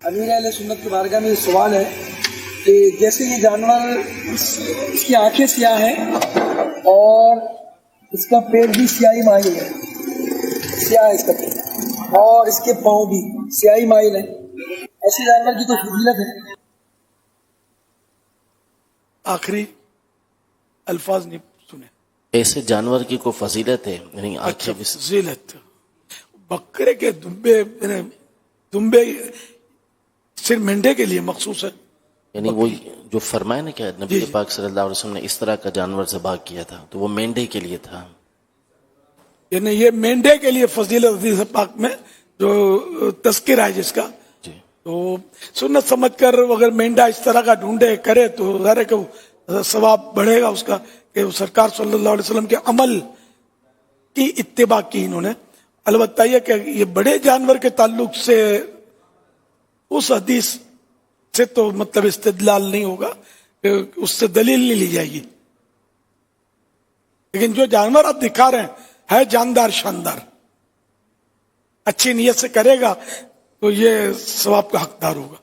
امیر اہل سنت کی بارگاہ میں یہ سوال ہے کہ جیسے یہ جانور اس کی آنکھیں سیاہ ہیں اور اس کا پیٹ بھی سیاہی مائل ہے، سیاہ ہے اس کا پیٹ، اور اس کے پاؤں بھی سیاہی مائل ہے، ایسے جانور کی کوئی فضیلت ہے؟ آخری الفاظ نہیں سنے. ایسے جانور کی کوئی فضیلت ہے؟ یعنی اچھا آنکھیں فضیلت، بکرے کے دمبے صرف مینڈے کے لیے مخصوص ہے. یعنی وہ جو فرمایا نا کہ نبی جی. پاک صلی اللہ علیہ وسلم نے اس طرح کا جانور ذبح کیا تھا تو وہ مینڈے کے لیے تھا. یعنی یہ مینڈے کے لیے فضیلت حدیث پاک میں جو تذکرہ ہے جس کا، جی تو سنت سمجھ کر اگر مینڈا اس طرح کا ڈھونڈے کرے تو ظاہر ہے کہ ثواب بڑھے گا اس کا، کہ سرکار صلی اللہ علیہ وسلم کے عمل کی اتباع کی انہوں نے. البتہ یہ کہ یہ بڑے جانور کے تعلق سے اس حدیث سے تو مطلب استدلال نہیں ہوگا، کہ اس سے دلیل نہیں لی جائے گی. لیکن جو جانور آپ دکھا رہے ہیں ہے جاندار شاندار، اچھی نیت سے کرے گا تو یہ ثواب کا حقدار ہوگا.